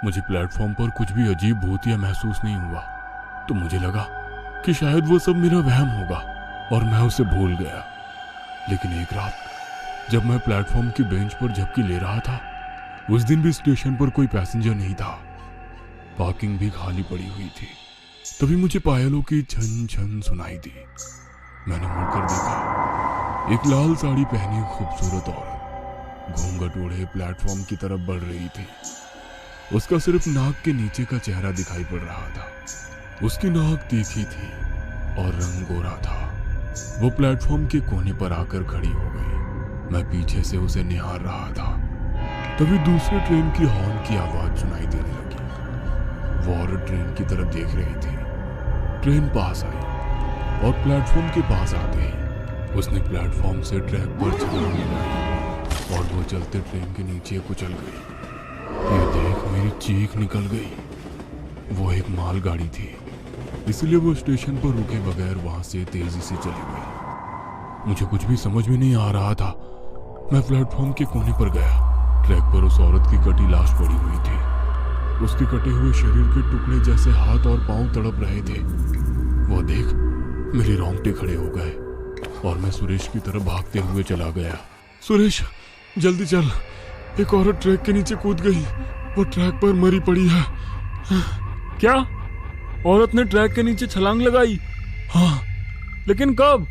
मुझे प्लेटफॉर्म पर कुछ भी अजीब भूतिया महसूस नहीं हुआ, तो मुझे लगा कि शायद वो सब मेरा वहम होगा और मैं उसे भूल गया। लेकिन एक रात जब मैं प्लेटफॉर्म की बेंच पर झपकी ले रहा था, उस दिन भी स्टेशन पर कोई पैसेंजर नहीं था, पार्किंग भी खाली पड़ी हुई थी। तभी मुझे पायलों की छन छन सुनाई दी। मैंने मुड़कर देखा, एक लाल साड़ी पहनी खूबसूरत औरत घूंघट ओढ़े प्लेटफॉर्म की तरफ बढ़ रही थी। उसका सिर्फ नाक के नीचे का चेहरा दिखाई पड़ रहा था। उसकी नाक तीखी थी और रंग गोरा था। वो प्लेटफॉर्म के कोने पर आकर खड़ी हो गई। मैं पीछे से उसे निहार रहा था। तभी दूसरे ट्रेन की हॉर्न की आवाज सुनाई देने लगी। वो औरत ट्रेन की तरफ देख रही थी। ट्रेन पास आई और प्लेटफॉर्म के पास आते ही उसने प्लेटफॉर्म से ट्रैक पर छलांग लगाई और वो चलते ट्रेन के नीचे कुचल गई। ये देख मेरी चीख निकल गई। वो एक मालगाड़ी थी, इसलिए वो स्टेशन पर रुके बगैर वहां से तेजी से चली गई। मुझे कुछ भी समझ में नहीं आ रहा था। मैं प्लेटफॉर्म के कोने पर गया। ट्रैक पर उस औरत की कटी लाश पड़ी हुई थी। उसके कटे हुए शरीर के टुकड़े जैसे हाथ और पांव तड़प रहे थे। वो देख मेरे रोंगटे खड़े हो गए और मैं सुरेश की तरफ भागते हुए चला गया। सुरेश, जल्दी चल, एक औरत ट्रैक के नीचे कूद गई। वो ट्रैक पर मरी पड़ी है। क्या? औरत ने ट्रैक के नीचे छलांग लगाई? हाँ, लेकिन कब?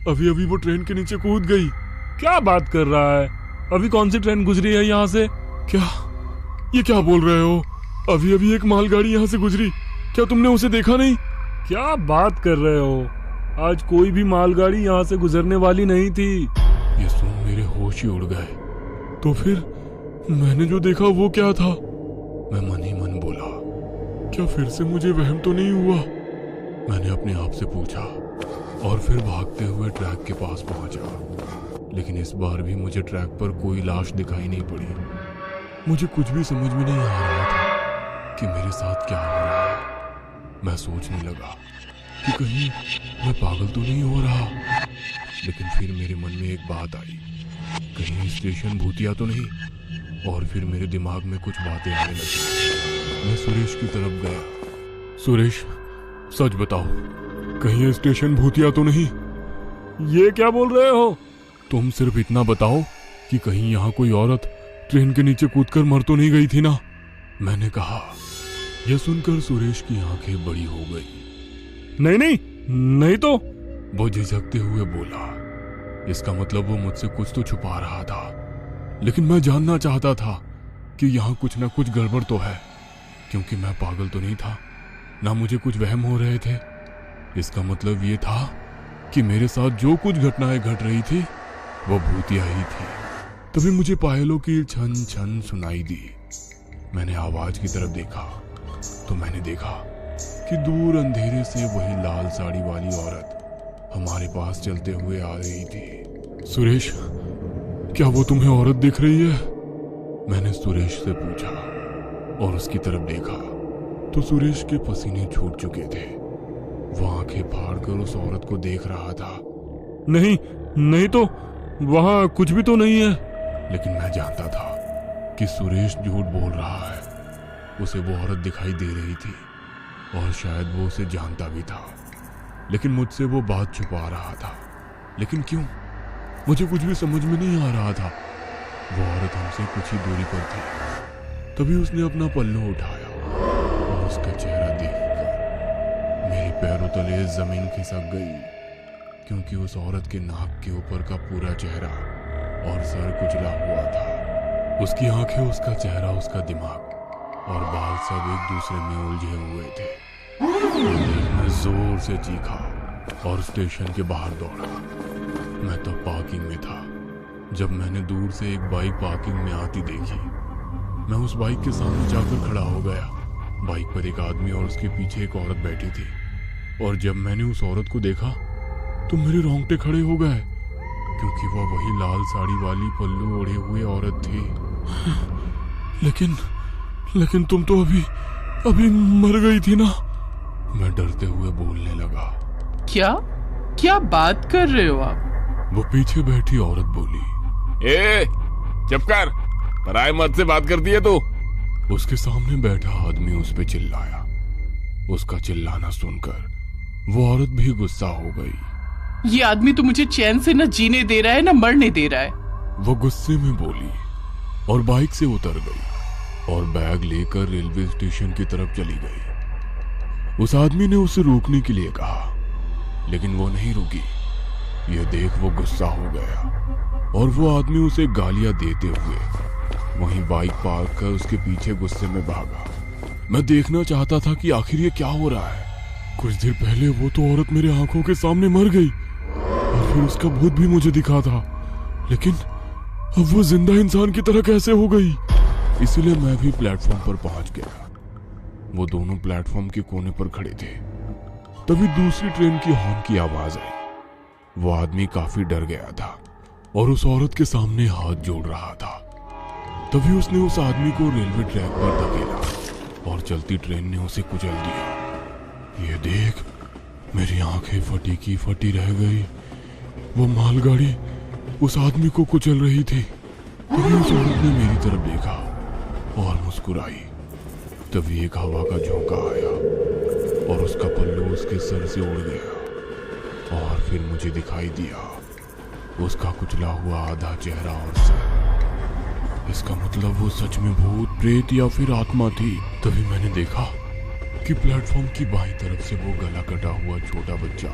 अभी अभी वो ट्रेन के नीचे कूद गई। क्या बात कर रहा है? अभी कौन सी ट्रेन गुजरी है यहाँ से? क्या? ये क्या बोल रहे हो? अभी अभी एक मालगाड़ी यहाँ से गुजरी। क्या तुमने उसे देखा नहीं? क्या बात कर रहे हो? आज कोई भी मालगाड़ी यहाँ से गुजरने वाली नहीं थी। ये सुन मेरे होश ही उड़ गए। तो फिर मैंने जो देखा वो क्या था? मैं मन ही मन बोला, क्या फिर से मुझे वहम तो नहीं हुआ? मैंने अपने आप से पूछा और फिर भागते हुए ट्रैक के पास पहुंचा। लेकिन इस बार भी मुझे ट्रैक पर कोई लाश दिखाई नहीं पड़ी। मुझे कुछ भी समझ में नहीं आ रहा था कि मेरे साथ क्या हो रहा है। मैं सोचने लगा कि कहीं मैं पागल तो नहीं हो रहा। लेकिन फिर मेरे मन में एक बात आई, कहीं स्टेशन भूतिया तो नहीं। और फिर मेरे दिमाग में कुछ बातें आने लगी। मैं सुरेश की तरफ गया। सुरेश, सच बताओ, कहीं ये स्टेशन भूतिया तो नहीं? ये क्या बोल रहे हो? तुम सिर्फ इतना बताओ कि कहीं यहाँ कोई औरत ट्रेन के नीचे कूदकर मर तो नहीं गई थी ना? मैंने कहा। यह सुनकर सुरेश की आंखें बड़ी हो गई। नहीं नहीं, नहीं तो। वो झिझकते हुए बोला। इसका मतलब वो मुझसे कुछ तो छुपा रहा था। लेकिन मैं जानना चाहता था कि यहाँ कुछ ना कुछ गड़बड़ तो है, क्योंकि मैं पागल तो नहीं था, ना मुझे कुछ वहम हो रहे थे। इसका मतलब ये था कि मेरे साथ जो कुछ घटनाएं घट रही थी वो भूतिया ही थी। तभी मुझे पायलों की छन छन सुनाई दी। मैंने आवाज की तरफ देखा तो मैंने देखा कि दूर अंधेरे से वही लाल साड़ी वाली औरत हमारे पास चलते हुए आ रही थी। सुरेश, क्या वो तुम्हें औरत दिख रही है? मैंने सुरेश से पूछा और उसकी तरफ देखा तो सुरेश के पसीने छूट चुके थे। वो आंखें फाड़कर उस औरत को देख रहा था। नहीं नहीं तो, वहां कुछ भी तो नहीं है। लेकिन मैं जानता था कि सुरेश झूठ बोल रहा है। उसे वो औरत दिखाई दे रही थी और शायद वो उसे जानता भी था, लेकिन मुझसे वो बात छुपा रहा था। लेकिन क्यों? मुझे कुछ भी समझ में नहीं आ रहा था। वो औरत हमसे कुछ ही दूरी पर थी। तभी उसने अपना पल्लू उठाया और उसका चेहरा देखकर मेरे पैरों तले जमीन खिसक गई, क्योंकि उस औरत के नाक के ऊपर का पूरा चेहरा और सर कुचला हुआ था। उसकी आंखें, उसका चेहरा, उसका दिमाग और बाल सब एक दूसरे में उलझे हुए थे। मैं जोर से चीखा और स्टेशन के बाहर दौड़ा। मैं तब पार्किंग में था जब मैंने दूर से एक बाइक पार्किंग में आती देखी। मैं उस बाइक के सामने जाकर खड़ा हो गया। बाइक पर एक आदमी और उसके पीछे एक औरत बैठी थी। और जब मैंने उस औरत को देखा तो मेरे रोंगटे खड़े हो गए, क्योंकि वह वही लाल साड़ी वाली पल्लू ओढ़े हुए औरत थी। लेकिन तुम तो अभी मर गई थी ना? मैं डरते हुए बोलने लगा। क्या बात कर रहे हो आप? वो पीछे बैठी औरत बोली। ए, चुप कर, पराये मर्द से बात करती है तू। उसके सामने बैठा आदमी उस पे चिल्लाया। उसका चिल्लाना सुनकर वो औरत भी गुस्सा हो गई। ये आदमी तो मुझे चैन से न जीने दे रहा है न मरने दे रहा है। वो गुस्से में बोली और बाइक से उतर गई और बैग लेकर रेलवे स्टेशन की तरफ चली गई। उस आदमी ने उसे रोकने के लिए कहा, लेकिन वो नहीं रुकी। यह देख वो गुस्सा हो गया और वो आदमी उसे गालियां देते हुए वहीं बाइक पार्क कर उसके पीछे गुस्से में भागा। मैं देखना चाहता था कि आखिर ये क्या हो रहा है। कुछ देर पहले वो तो औरत मेरे आंखों के सामने मर गई और फिर उसका भूत भी मुझे दिखा था, लेकिन अब वो जिंदा इंसान की तरह कैसे हो गई। इसलिए मैं भी प्लेटफॉर्म पर पहुंच गया। वो दोनों प्लेटफॉर्म के कोने पर खड़े थे। तभी दूसरी ट्रेन की हॉर्न की आवाज आई। वो आदमी काफी डर गया था और उस औरत के सामने हाथ जोड़ रहा था। तभी उसने उस आदमी को रेलवे ट्रैक पर धकेला और चलती ट्रेन ने उसे कुचल दिया। ये देख मेरी आंखें फटी की फटी रह गई। वो मालगाड़ी उस आदमी को कुचल रही थी। तभी उस औरत ने मेरी तरफ देखा और मुस्कुराई। तभी एक हवा का झोंका आया और उसका पल्लू उसके सर से उड़ गया और फिर मुझे दिखाई दिया उसका कुचला हुआ आधा चेहरा और सर। इसका मतलब वो सच में भूत, प्रेत या फिर आत्मा थी। तभी मैंने देखा कि प्लेटफॉर्म की बाईं तरफ से वो गला कटा हुआ छोटा बच्चा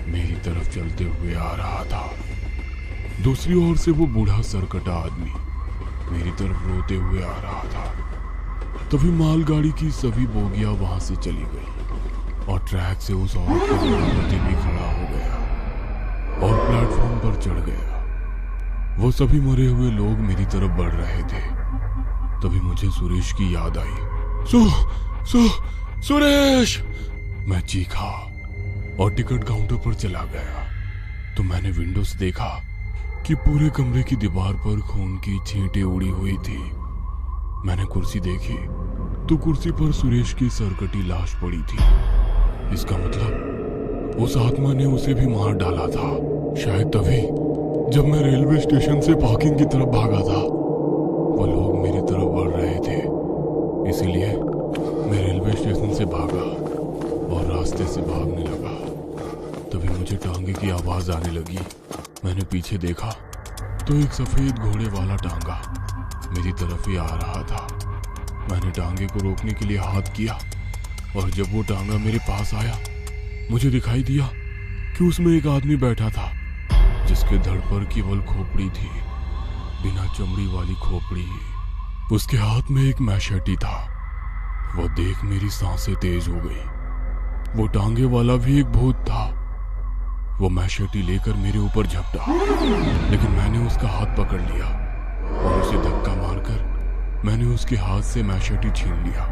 मेरी तरफ चलते हुए आ रहा था। दूसरी ओर से वो बूढ़ा सरकटा आदमी मेरी तरफ रोते हुए आ रहा था। तभी मालगाड़ी की सभी बोगियां वहां से चली गई और ट्रैक से उस औरत का पति भी खड़ा हो गया और प्लेटफॉर्म पर चढ़ गया। वो सभी मरे हुए लोग मेरी तरफ बढ़ रहे थे। तभी मुझे सुरेश की याद आई। सुरेश! मैं चीखा और टिकट काउंटर पर चला गया तो मैंने विंडो से देखा कि पूरे कमरे की दीवार पर खून की छींटें उड़ी हुई थी। मैंने कुर्सी देखी तो कुर्सी पर सुरेश की सरकटी लाश पड़ी थी। इसका मतलब उस आत्मा ने उसे भी मार डाला था। शायद तभी जब मैं रेलवे स्टेशन से पार्किंग की तरफ भागा था वो लोग मेरी तरफ बढ़ रहे थे। इसीलिए मैं रेलवे स्टेशन से भागा और रास्ते से भागने लगा। तभी मुझे टांगे की आवाज आने लगी। मैंने पीछे देखा तो एक सफेद घोड़े वाला टांगा मेरी तरफ ही आ रहा था। मैंने टांगे को रोकने के लिए हाथ किया और जब वो टांगा मेरे पास आया मुझे दिखाई दिया कि उसमें एक आदमी बैठा था जिसके धड़ पर केवल खोपड़ी थी, बिना चमड़ी वाली खोपड़ी। उसके हाथ में एक मैशेटी था। वो देख मेरी सांसें तेज हो गई। वो टांगे वाला भी एक भूत था। वो मैशेटी लेकर मेरे ऊपर झपटा, लेकिन मैंने उसका हाथ पकड़ लिया और उसे धक्का मारकर मैंने उसके हाथ से मैशेटी छीन लिया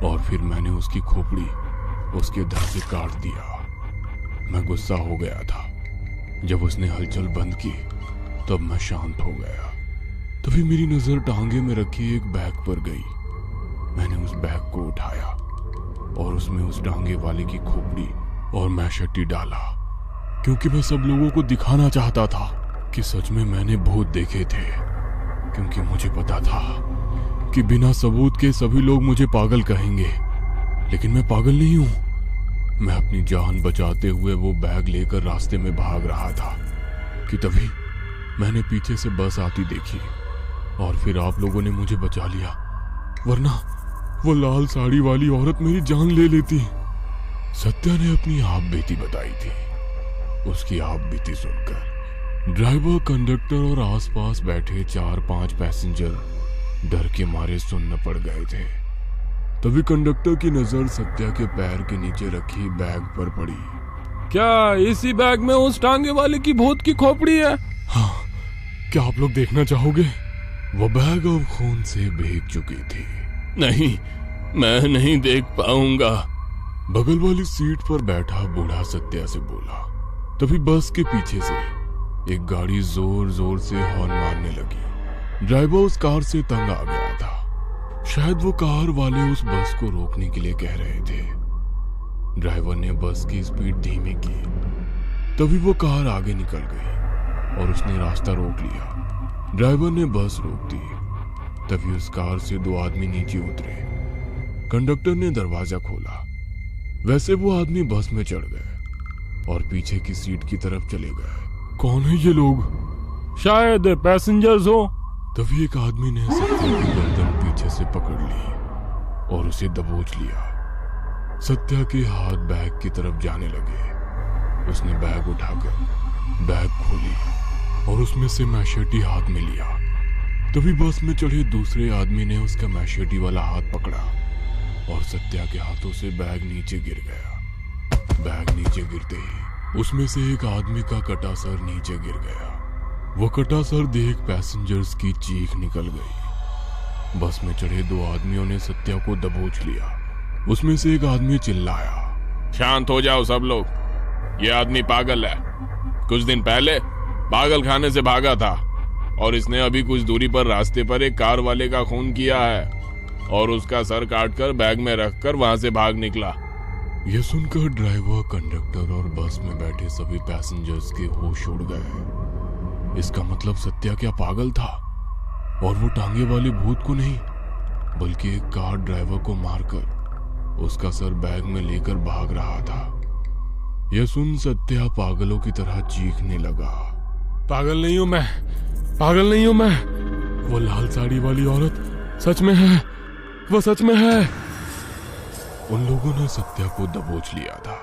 और फिर मैंने उसकी खोपड़ी उसके धड़ से काट दिया। मैं गुस्सा हो गया था। जब उसने हलचल बंद की तब मैं शांत हो गया। तभी मेरी नजर टांगे में रखी एक बैग पर गई। मैंने उस बैग को उठाया और उसमें उस टांगे वाले की खोपड़ी और मैशेटी डाला, क्योंकि मैं सब लोगों को दिखाना चाहता था कि सच में मैंने भूत देखे थे। क्योंकि मुझे पता था कि बिना सबूत के सभी लोग मुझे पागल कहेंगे, लेकिन मैं पागल नहीं हूं। मैं अपनी जान बचाते हुए वो बैग लेकर रास्ते में भाग रहा था कि तभी मैंने पीछे से बस आती देखी और फिर आप लोगों ने मुझे बचा लिया, वरना वो लाल साड़ी वाली औरत मेरी जान ले लेती। सत्या ने अपनी आप बीती बताई थी। उसकी आप बीती सुनकर ड्राइवर, कंडक्टर और आसपास बैठे 4-5 पैसेंजर डर के मारे सुन्न पड़ गए थे। तभी कंडक्टर की नजर सत्या के पैर के नीचे रखी बैग पर पड़ी। क्या इसी बैग में उस टांगे वाले की भूत की खोपड़ी है? हाँ, क्या आप लोग देखना चाहोगे? वो बैग अब खून से भीग चुकी थी। नहीं, मैं नहीं देख पाऊंगा। बगल वाली सीट पर बैठा बूढ़ा सत्या से बोला। तभी बस के पीछे से एक गाड़ी जोर जोर से हॉर्न मारने लगी। ड्राइवर उस कार से तंग आ गया था। शायद वो कार वाले उस बस को रोकने के लिए कह रहे थे। ड्राइवर ने बस की स्पीड धीमी की। तभी वो कार आगे निकल गई और उसने रास्ता रोक लिया। ड्राइवर ने बस रोक दी तभी उस कार से 2 आदमी नीचे उतरे। कंडक्टर ने दरवाजा खोला। वैसे वो आदमी बस में चढ़ गए और पीछे की सीट की तरफ चले गए। कौन है ये लोग? शायद पैसेंजर्स हो। तभी एक आदमी ने सत्या की गर्दन पीछे से पकड़ ली और उसे दबोच लिया। सत्या के हाथ बैग की तरफ जाने लगे। उसने बैग उठाकर बैग खोली और उसमें से मैशेटी हाथ में लिया। तभी बस में चढ़े दूसरे आदमी ने उसका मैशेटी वाला हाथ पकड़ा और सत्या के हाथों से बैग नीचे गिर गया। बैग नीचे गिरते ही उसमें से एक आदमी का कटा सर नीचे गिर गया। वो कटा सर देख पैसेंजर्स की चीख निकल गई। बस में चढ़े 2 आदमियों ने सत्या को दबोच लिया। उसमें से एक आदमी चिल्लाया, शांत हो जाओ सब लोग, ये आदमी पागल है। कुछ दिन पहले पागल खाने से भागा था और इसने अभी कुछ दूरी पर रास्ते पर एक कार वाले का खून किया है और उसका सर काटकर बैग में रखकर वहां से भाग निकला। यह सुनकर ड्राइवर, कंडक्टर और बस में बैठे सभी पैसेंजर्स के होश उड़ गए। इसका मतलब सत्या क्या पागल था और वो टांगे वाले भूत को नहीं बल्कि एक कार ड्राइवर को मारकर उसका सर बैग में लेकर भाग रहा था। यह सुन सत्या पागलों की तरह चीखने लगा, पागल नहीं हूं मैं, पागल नहीं हूं मैं। वो लाल साड़ी वाली औरत सच में है, वो सच में है। उन लोगों ने सत्या को दबोच लिया था,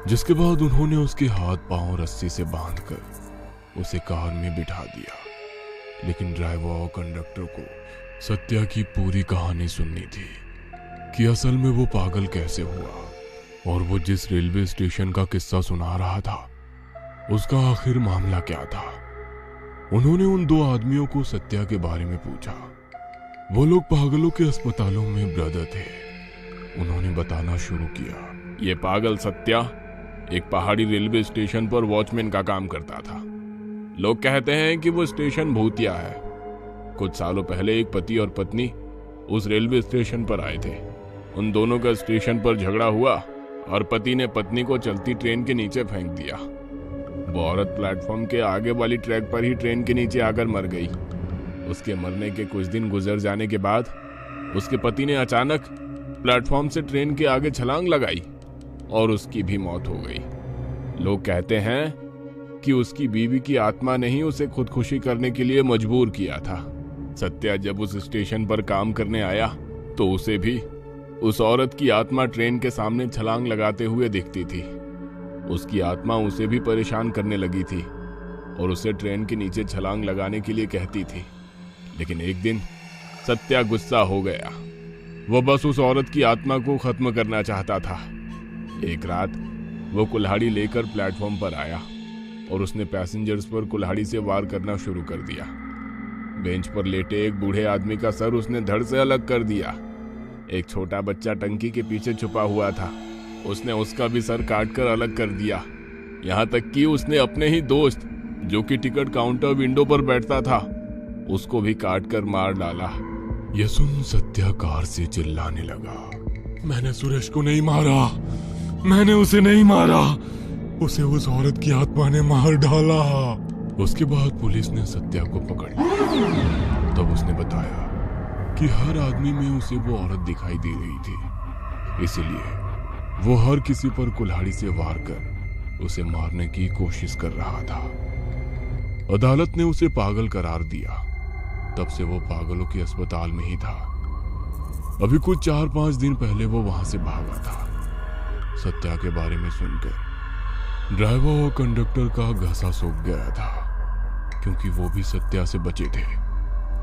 जिसके बाद उन्होंने उसके हाथ पांव रस्सी से बांधकर उसे कार में बिठा दिया। लेकिन ड्राइवर और कंडक्टर को सत्या की पूरी कहानी सुननी थी कि असल में वो पागल कैसे हुआ और वो जिस रेलवे स्टेशन का किस्सा सुना रहा था उसका आखिर मामला क्या था। उन्होंने उन 2 आदमियों को सत्या के बारे में पूछा। वो लोग पागलों के अस्पतालों में ब्रदर थे। उन्होंने बताना शुरू किया, ये पागल सत्या एक पहाड़ी रेलवे स्टेशन पर वॉचमैन का काम करता था। लोग कहते हैं कि वो स्टेशन भूतिया है। कुछ सालों पहले एक पति और पत्नी उस रेलवे स्टेशन पर आए थे। उन दोनों का स्टेशन पर झगड़ा हुआ और पति ने पत्नी को चलती ट्रेन के नीचे फेंक दिया। वो औरत प्लेटफॉर्म के आगे वाली ट्रैक पर ही ट्रेन के नीचे आकर मर गई। उसके मरने के कुछ दिन गुजर जाने के बाद उसके पति ने अचानक प्लेटफॉर्म से ट्रेन के आगे छलांग लगाई और उसकी भी मौत हो गई। लोग कहते हैं कि उसकी बीवी की आत्मा ने ही उसे खुदकुशी करने के लिए मजबूर किया था। सत्या जब उस स्टेशन पर काम करने आया तो उसे भी उस औरत की आत्मा ट्रेन के सामने छलांग लगाते हुए दिखती थी। उसकी आत्मा उसे भी परेशान करने लगी थी और उसे ट्रेन के नीचे छलांग लगाने के लिए कहती थी। लेकिन एक दिन सत्या गुस्सा हो गया। वो बस उस औरत की आत्मा को खत्म करना चाहता था। एक रात वो कुल्हाड़ी लेकर प्लेटफॉर्म पर आया और उसने पैसेंजर्स पर कुल्हाड़ी से वार करना शुरू कर दिया। बेंच पर लेटे एक बूढ़े आदमी का सर उसने धड़ से अलग कर दिया। एक छोटा बच्चा टंकी के पीछे छुपा हुआ था, उसने उसका भी सर काटकर अलग कर दिया। यहाँ तक कि उसने अपने ही दोस्त जो कि टिकट काउंटर विंडो पर बैठता था उसको भी काटकर मार डाला। यह सुन सत्या कार से चिल्लाने लगा, मैंने सुरेश को नहीं मारा, मैंने उसे नहीं मारा, उसे उस औरत की आत्मा ने मार डाला। उसके बाद पुलिस ने सत्या को पकड़ लिया। तब उसने बताया कि हर आदमी में उसे वो औरत दिखाई दे रही थी, इसीलिए वो हर किसी पर कुल्हाड़ी से वार कर उसे मारने की कोशिश कर रहा था। अदालत ने उसे पागल करार दिया। तब से वो पागलों के अस्पताल में ही था। अभी कुछ 4-5 दिन पहले वो वहां से भागा था। सत्या के बारे में सुनकर ड्राइवर और कंडक्टर का घसा सूख गया था, क्योंकि वो भी सत्या से बचे थे।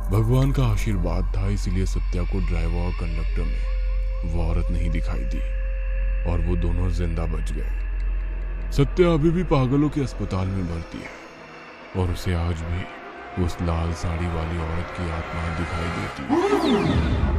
भगवान का आशीर्वाद था, इसलिए सत्या को ड्राइवर और कंडक्टर में वो औरत नहीं दिखाई दी और वो दोनों जिंदा बच गए। सत्या अभी भी पागलों के अस्पताल में भर्ती है और उसे आज भी उस लाल साड़ी वाली औरत की आत्मा दिखाई देती है।